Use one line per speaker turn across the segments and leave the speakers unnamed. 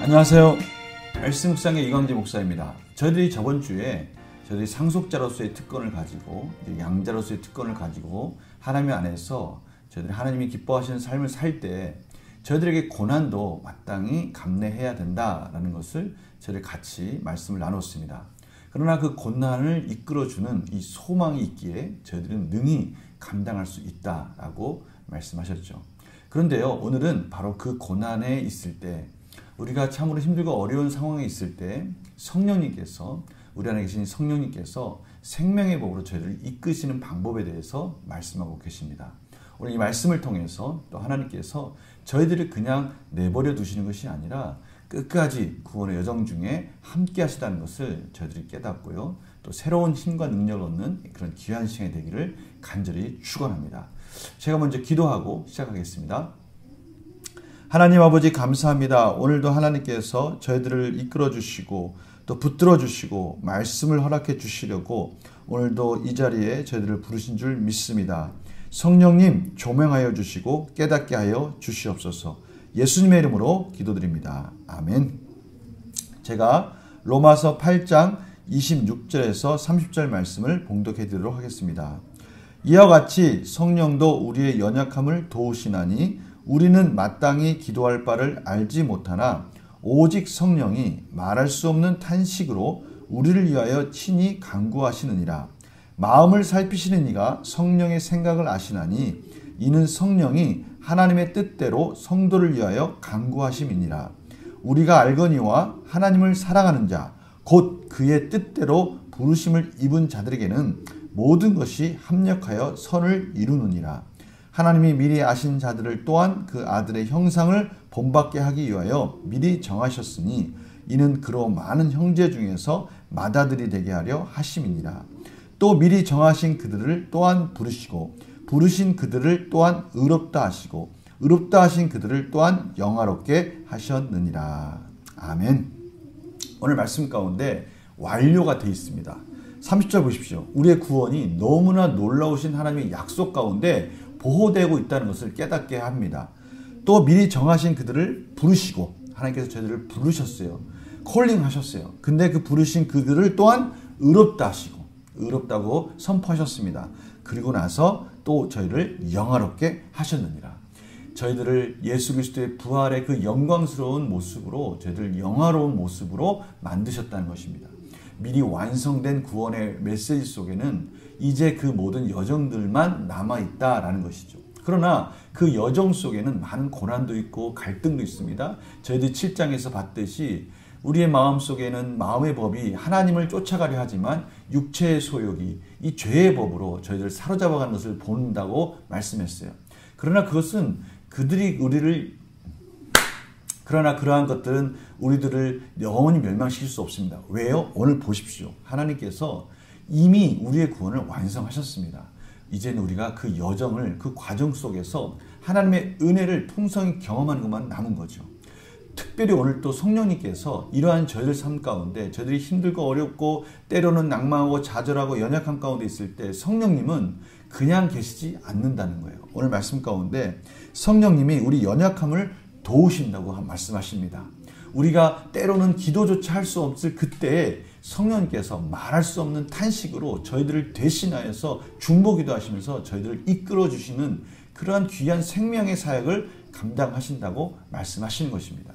안녕하세요. 말씀 묵상의 이광재 목사입니다. 저희들이 저번 주에 저희들이 상속자로서의 특권을 가지고 양자로서의 특권을 가지고 하나님 안에서 저희들이 하나님이 기뻐하시는 삶을 살 때 저희들에게 고난도 마땅히 감내해야 된다라는 것을 저희들 같이 말씀을 나눴습니다. 그러나 그 고난을 이끌어주는 이 소망이 있기에 저희들은 능히 감당할 수 있다라고 말씀하셨죠. 그런데요, 오늘은 바로 그 고난에 있을 때 우리가 참으로 힘들고 어려운 상황에 있을 때 성령님께서 우리 안에 계신 성령님께서 생명의 법으로 저희를 이끄시는 방법에 대해서 말씀하고 계십니다. 오늘 이 말씀을 통해서 또 하나님께서 저희들을 그냥 내버려 두시는 것이 아니라 끝까지 구원의 여정 중에 함께 하시다는 것을 저희들이 깨닫고요. 또 새로운 힘과 능력을 얻는 그런 귀한 시간이 되기를 간절히 축원합니다. 제가 먼저 기도하고 시작하겠습니다. 하나님 아버지 감사합니다. 오늘도 하나님께서 저희들을 이끌어 주시고 또 붙들어 주시고 말씀을 허락해 주시려고 오늘도 이 자리에 저희들을 부르신 줄 믿습니다. 성령님 조명하여 주시고 깨닫게 하여 주시옵소서. 예수님의 이름으로 기도드립니다. 아멘. 제가 로마서 8장 26절에서 30절 말씀을 봉독해 드리도록 하겠습니다. 이와 같이 성령도 우리의 연약함을 도우시나니 우리는 마땅히 기도할 바를 알지 못하나 오직 성령이 말할 수 없는 탄식으로 우리를 위하여 친히 간구하시느니라. 마음을 살피시는 이가 성령의 생각을 아시나니 이는 성령이 하나님의 뜻대로 성도를 위하여 간구하심이니라. 우리가 알거니와 하나님을 사랑하는 자 곧 그의 뜻대로 부르심을 입은 자들에게는 모든 것이 합력하여 선을 이루느니라. 하나님이 미리 아신 자들을 또한 그 아들의 형상을 본받게 하기 위하여 미리 정하셨으니 이는 그로 많은 형제 중에서 맏아들이 되게 하려 하심이니라. 또 미리 정하신 그들을 또한 부르시고 부르신 그들을 또한 의롭다 하시고 의롭다 하신 그들을 또한 영화롭게 하셨느니라. 아멘. 오늘 말씀 가운데 완료가 되어 있습니다. 30절 보십시오. 우리의 구원이 너무나 놀라우신 하나님의 약속 가운데 보호되고 있다는 것을 깨닫게 합니다. 또 미리 정하신 그들을 부르시고 하나님께서 저희들을 부르셨어요. 콜링하셨어요. 근데 그 부르신 그들을 또한 의롭다 하시고 의롭다고 선포하셨습니다. 그리고 나서 또 저희를 영화롭게 하셨느니라. 저희들을 예수 그리스도의 부활의 그 영광스러운 모습으로 저희들 영화로운 모습으로 만드셨다는 것입니다. 미리 완성된 구원의 메시지 속에는 이제 그 모든 여정들만 남아있다라는 것이죠. 그러나 그 여정 속에는 많은 고난도 있고 갈등도 있습니다. 저희들이 7장에서 봤듯이 우리의 마음 속에는 마음의 법이 하나님을 쫓아가려 하지만 육체의 소욕이 이 죄의 법으로 저희들을 사로잡아가는 것을 본다고 말씀했어요. 그러나 그러한 것들은 우리들을 영원히 멸망시킬 수 없습니다. 왜요? 오늘 보십시오. 하나님께서 이미 우리의 구원을 완성하셨습니다. 이제는 우리가 그 여정을 그 과정 속에서 하나님의 은혜를 풍성히 경험하는 것만 남은 거죠. 특별히 오늘 또 성령님께서 이러한 저희들 삶 가운데 저희들이 힘들고 어렵고 때로는 낭망하고 좌절하고 연약한 가운데 있을 때 성령님은 그냥 계시지 않는다는 거예요. 오늘 말씀 가운데 성령님이 우리 연약함을 도우신다고 말씀하십니다. 우리가 때로는 기도조차 할 수 없을 그때에 성령님께서 말할 수 없는 탄식으로 저희들을 대신하여서 중보기도 하시면서 저희들을 이끌어 주시는 그러한 귀한 생명의 사역을 감당하신다고 말씀하시는 것입니다.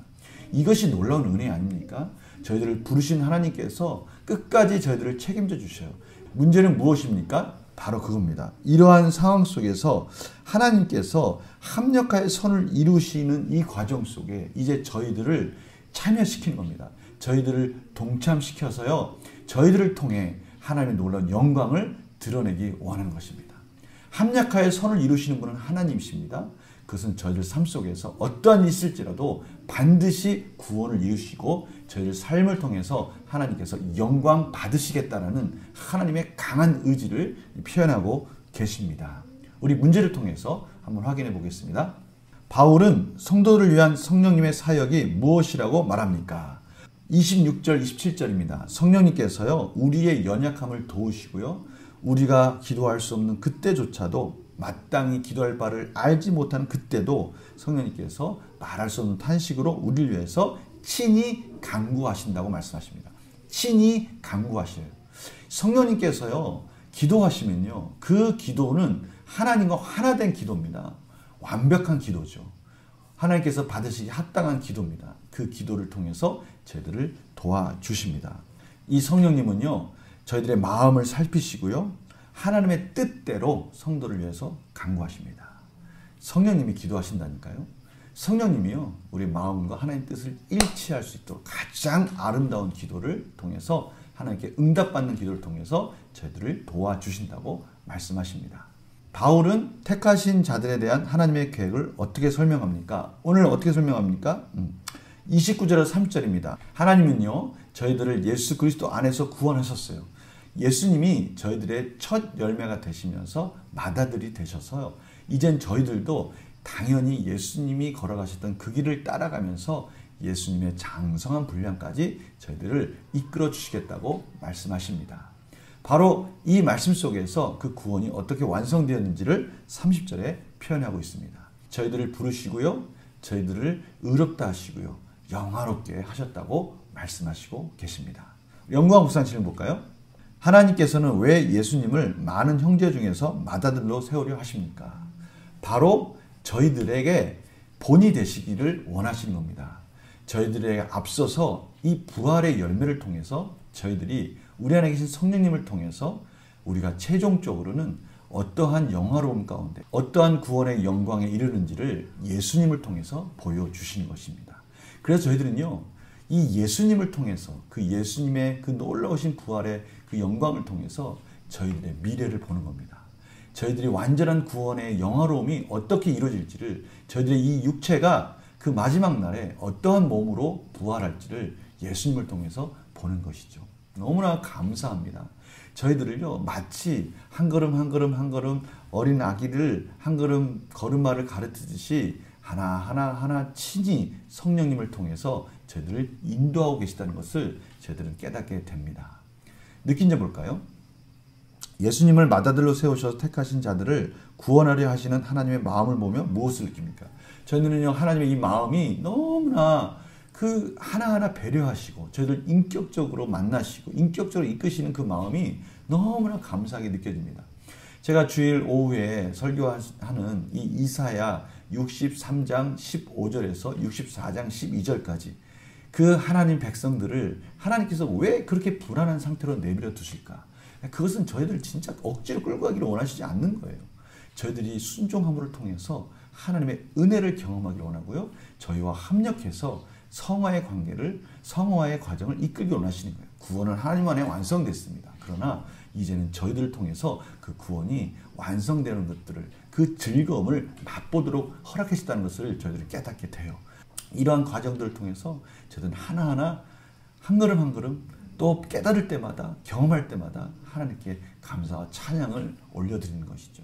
이것이 놀라운 은혜 아닙니까? 저희들을 부르신 하나님께서 끝까지 저희들을 책임져 주셔요. 문제는 무엇입니까? 바로 그겁니다. 이러한 상황 속에서 하나님께서 합력하여 선을 이루시는 이 과정 속에 이제 저희들을 참여시키는 겁니다. 저희들을 동참시켜서요. 저희들을 통해 하나님의 놀라운 영광을 드러내기 원하는 것입니다. 합력하여 선을 이루시는 분은 하나님이십니다. 그것은 저희들 삶 속에서 어떠한 일이 있을지라도 반드시 구원을 이루시고 저희들 삶을 통해서 하나님께서 영광 받으시겠다는 하나님의 강한 의지를 표현하고 계십니다. 우리 문제를 통해서 한번 확인해 보겠습니다. 바울은 성도를 위한 성령님의 사역이 무엇이라고 말합니까? 26절, 27절입니다. 성령님께서요, 우리의 연약함을 도우시고요, 우리가 기도할 수 없는 그때조차도 마땅히 기도할 바를 알지 못하는 그때도 성령님께서 말할 수 없는 탄식으로 우리를 위해서 친히 간구하신다고 말씀하십니다. 친히 간구하셔요. 성령님께서요, 기도하시면요, 그 기도는 하나님과 하나 된 기도입니다. 완벽한 기도죠. 하나님께서 받으시기 합당한 기도입니다. 그 기도를 통해서 저희들을 도와주십니다. 이 성령님은요, 저희들의 마음을 살피시고요, 하나님의 뜻대로 성도를 위해서 간구하십니다. 성령님이 기도하신다니까요. 성령님이요, 우리 마음과 하나님의 뜻을 일치할 수 있도록 가장 아름다운 기도를 통해서, 하나님께 응답받는 기도를 통해서 저희들을 도와주신다고 말씀하십니다. 바울은 택하신 자들에 대한 하나님의 계획을 어떻게 설명합니까? 오늘 어떻게 설명합니까? 29절에서 30절입니다. 하나님은요, 저희들을 예수 그리스도 안에서 구원하셨어요. 예수님이 저희들의 첫 열매가 되시면서 맏아들이 되셔서요, 이젠 저희들도 당연히 예수님이 걸어가셨던 그 길을 따라가면서 예수님의 장성한 분량까지 저희들을 이끌어 주시겠다고 말씀하십니다. 바로 이 말씀 속에서 그 구원이 어떻게 완성되었는지를 30절에 표현하고 있습니다. 저희들을 부르시고요, 저희들을 의롭다 하시고요, 영화롭게 하셨다고 말씀하시고 계십니다. 영광 묵상 질문 볼까요? 하나님께서는 왜 예수님을 많은 형제 중에서 맏아들로 세우려 하십니까? 바로 저희들에게 본이 되시기를 원하시는 겁니다. 저희들에게 앞서서 이 부활의 열매를 통해서 저희들이 우리 안에 계신 성령님을 통해서 우리가 최종적으로는 어떠한 영화로움 가운데 어떠한 구원의 영광에 이르는지를 예수님을 통해서 보여주시는 것입니다. 그래서 저희들은요, 이 예수님을 통해서 그 예수님의 그 놀라우신 부활의 그 영광을 통해서 저희들의 미래를 보는 겁니다. 저희들이 완전한 구원의 영화로움이 어떻게 이루어질지를, 저희들의 이 육체가 그 마지막 날에 어떠한 몸으로 부활할지를 예수님을 통해서 보는 것이죠. 너무나 감사합니다. 저희들을요, 마치 한 걸음 한 걸음 한 걸음 어린 아기를 한 걸음 걸음마를 가르치듯이 하나하나 친히 성령님을 통해서 저희들을 인도하고 계시다는 것을 저희들은 깨닫게 됩니다. 느낀 점 볼까요? 예수님을 맏아들로 세우셔서 택하신 자들을 구원하려 하시는 하나님의 마음을 보며 무엇을 느낍니까? 저희는요, 하나님의 이 마음이 너무나 그 하나하나 배려하시고 저희들 인격적으로 만나시고 인격적으로 이끄시는 그 마음이 너무나 감사하게 느껴집니다. 제가 주일 오후에 설교하는 이 이사야 63장 15절에서 64장 12절까지 그 하나님 백성들을 하나님께서 왜 그렇게 불안한 상태로 내버려 두실까? 그것은 저희들 진짜 억지로 끌고 가기를 원하시지 않는 거예요. 저희들이 순종함을 통해서 하나님의 은혜를 경험하기를 원하고요, 저희와 합력해서 성화의 관계를, 성화의 과정을 이끌기 원하시는 거예요. 구원은 하나님 안에 완성됐습니다. 그러나 이제는 저희들을 통해서 그 구원이 완성되는 것들을, 그 즐거움을 맛보도록 허락하셨다는 것을 저희들이 깨닫게 돼요. 이러한 과정들을 통해서 저희들은 하나하나 한 걸음 한 걸음 또 깨달을 때마다, 경험할 때마다 하나님께 감사와 찬양을 올려드리는 것이죠.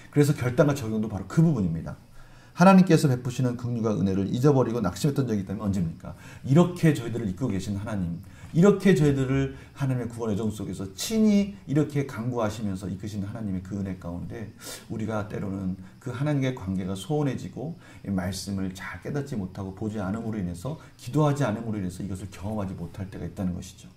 그래서 결단과 적용도 바로 그 부분입니다. 하나님께서 베푸시는 긍휼과 은혜를 잊어버리고 낙심했던 적이 있다면 언제입니까? 이렇게 저희들을 이끌고 계신 하나님, 이렇게 저희들을 하나님의 구원의 정 속에서 친히 이렇게 간구하시면서 이끄시는 하나님의 그 은혜 가운데 우리가 때로는 그 하나님과의 관계가 소원해지고 말씀을 잘 깨닫지 못하고 보지 않음으로 인해서, 기도하지 않음으로 인해서 이것을 경험하지 못할 때가 있다는 것이죠.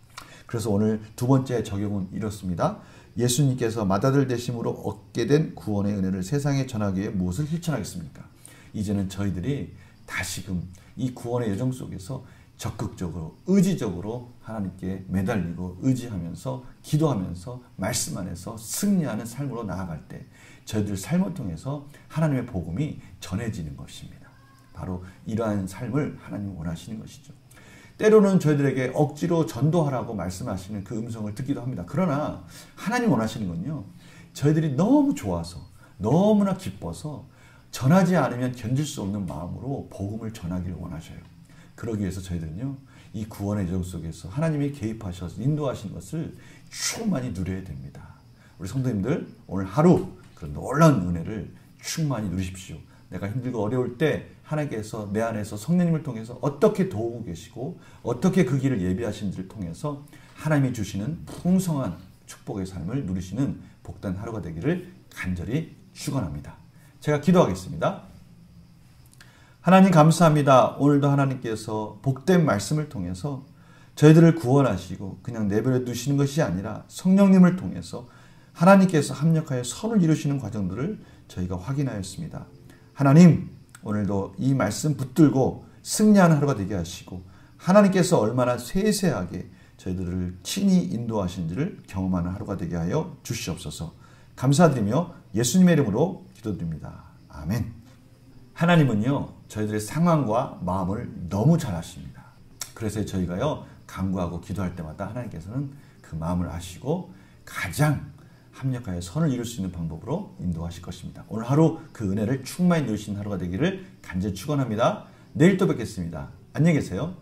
그래서 오늘 두 번째 적용은 이렇습니다. 예수님께서 맏아들 되심으로 얻게 된 구원의 은혜를 세상에 전하기 위해 무엇을 실천하겠습니까? 이제는 저희들이 다시금 이 구원의 여정 속에서 적극적으로, 의지적으로 하나님께 매달리고 의지하면서 기도하면서 말씀 안에서 승리하는 삶으로 나아갈 때 저희들 삶을 통해서 하나님의 복음이 전해지는 것입니다. 바로 이러한 삶을 하나님 원하시는 것이죠. 때로는 저희들에게 억지로 전도하라고 말씀하시는 그 음성을 듣기도 합니다. 그러나 하나님 원하시는 건요, 저희들이 너무 좋아서, 너무나 기뻐서 전하지 않으면 견딜 수 없는 마음으로 복음을 전하기를 원하셔요. 그러기 위해서 저희들은요, 이 구원의 여정 속에서 하나님이 개입하셔서 인도하신 것을 충만히 누려야 됩니다. 우리 성도님들, 오늘 하루 그런 놀라운 은혜를 충만히 누리십시오. 내가 힘들고 어려울 때 하나님께서 내 안에서 성령님을 통해서 어떻게 도우고 계시고 어떻게 그 길을 예비하신지를 통해서 하나님이 주시는 풍성한 축복의 삶을 누리시는 복된 하루가 되기를 간절히 축원합니다. 제가 기도하겠습니다. 하나님 감사합니다. 오늘도 하나님께서 복된 말씀을 통해서 저희들을 구원하시고 그냥 내버려 두시는 것이 아니라 성령님을 통해서 하나님께서 합력하여 선을 이루시는 과정들을 저희가 확인하였습니다. 하나님, 오늘도 이 말씀 붙들고 승리하는 하루가 되게 하시고 하나님께서 얼마나 세세하게 저희들을 친히 인도하신지를 경험하는 하루가 되게 하여 주시옵소서. 감사드리며 예수님의 이름으로 기도드립니다. 아멘. 하나님은요, 저희들의 상황과 마음을 너무 잘 아십니다. 그래서 저희가요, 간구하고 기도할 때마다 하나님께서는 그 마음을 아시고 가장 합력하여 선을 이룰 수 있는 방법으로 인도하실 것입니다. 오늘 하루 그 은혜를 충만히 누리시는 하루가 되기를 간절히 축원합니다. 내일 또 뵙겠습니다. 안녕히 계세요.